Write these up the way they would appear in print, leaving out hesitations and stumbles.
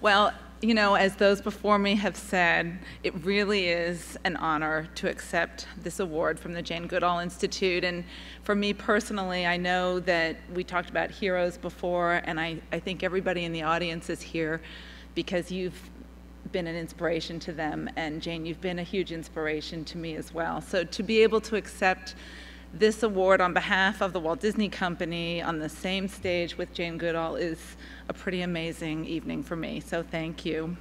Well, you know, as those before me have said, it really is an honor to accept this award from the Jane Goodall Institute. And for me personally, I know that we talked about heroes before, and I think everybody in the audience is here because you've been an inspiration to them. And Jane, you've been a huge inspiration to me as well. So to be able to accept this award on behalf of the Walt Disney Company on the same stage with Jane Goodall is a pretty amazing evening for me, so thank you.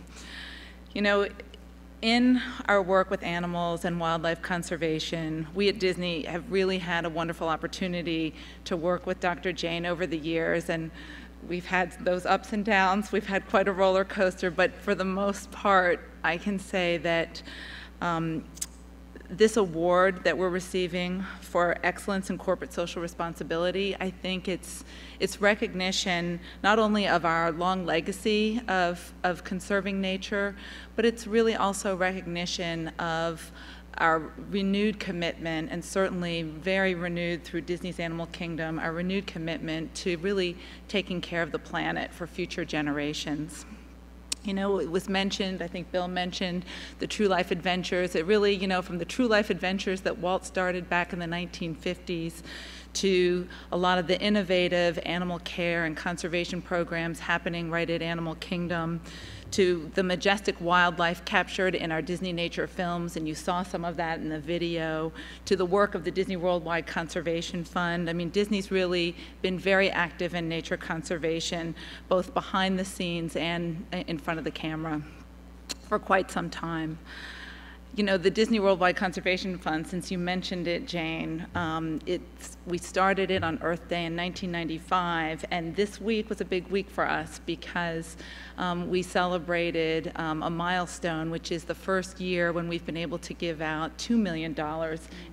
You know, in our work with animals and wildlife conservation, we at Disney have really had a wonderful opportunity to work with Dr. Jane over the years, and we've had those ups and downs. We've had quite a roller coaster, but for the most part, I can say that this award that we're receiving for excellence in corporate social responsibility, I think it's recognition not only of our long legacy of conserving nature, but it's really also recognition of our renewed commitment, and certainly very renewed through Disney's Animal Kingdom, our renewed commitment to really taking care of the planet for future generations. You know, it was mentioned, I think Bill mentioned, the True Life Adventures. It really, you know, from the True Life Adventures that Walt started back in the 1950s to a lot of the innovative animal care and conservation programs happening right at Animal Kingdom, to the majestic wildlife captured in our Disney nature films, and you saw some of that in the video, to the work of the Disney Worldwide Conservation Fund. I mean, Disney's really been very active in nature conservation, both behind the scenes and in front of the camera for quite some time. You know, the Disney Worldwide Conservation Fund, since you mentioned it, Jane, we started it on Earth Day in 1995, and this week was a big week for us because we celebrated a milestone, which is the first year when we've been able to give out $2 million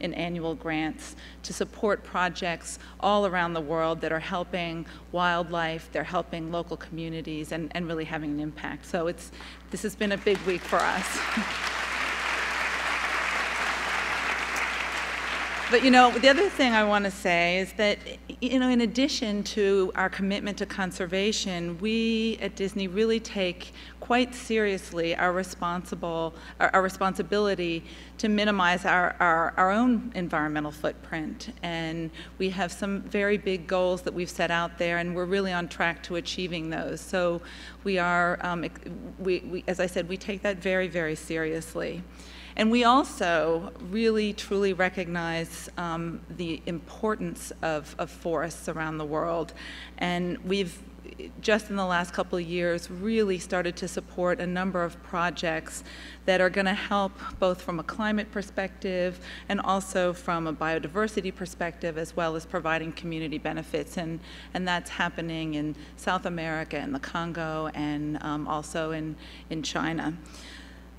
in annual grants to support projects all around the world that are helping wildlife, they're helping local communities, and really having an impact. So this has been a big week for us. But you know, the other thing I want to say is that, you know, in addition to our commitment to conservation, we at Disney really take quite seriously our responsibility to minimize our own environmental footprint. And we have some very big goals that we've set out there, and we're really on track to achieving those. So we are, as I said, we take that very, very seriously. And we also really, truly recognize the importance of forests around the world. And we've, just in the last couple of years, really started to support a number of projects that are going to help both from a climate perspective and also from a biodiversity perspective, as well as providing community benefits. And that's happening in South America and the Congo, and also in China.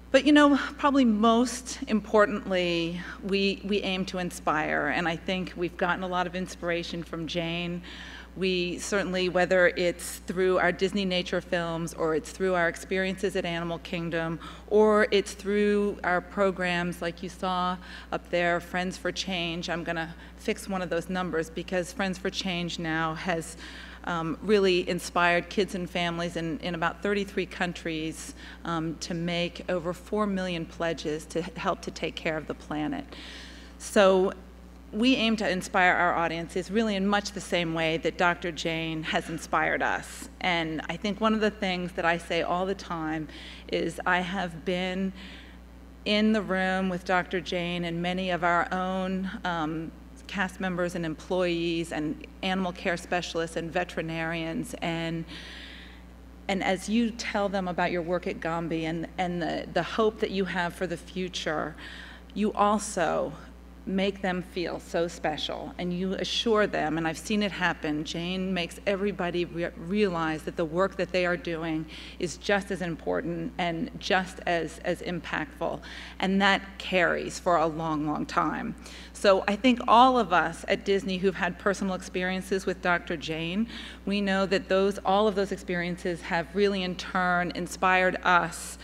But you know, probably most importantly, we aim to inspire, and I think we've gotten a lot of inspiration from Jane. We certainly, whether it's through our Disney nature films, or it's through our experiences at Animal Kingdom, or it's through our programs like you saw up there, Friends for Change. I'm gonna fix one of those numbers because Friends for Change now has really inspired kids and families in about 33 countries to make over 4 million pledges to help to take care of the planet. So we aim to inspire our audiences really in much the same way that Dr. Jane has inspired us. And I think one of the things that I say all the time is I have been in the room with Dr. Jane and many of our own cast members and employees and animal care specialists and veterinarians, and as you tell them about your work at Gombe and the hope that you have for the future, you also make them feel so special, and you assure them, and I've seen it happen, Jane makes everybody realize that the work that they are doing is just as important and just as impactful, and that carries for a long, long time. So I think all of us at Disney who've had personal experiences with Dr. Jane, we know that all of those experiences have really in turn inspired us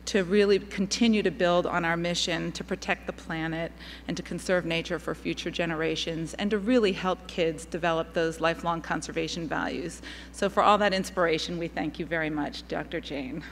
to really continue to build on our mission to protect the planet and to conserve nature for future generations and to really help kids develop those lifelong conservation values. So for all that inspiration, we thank you very much, Dr. Jane.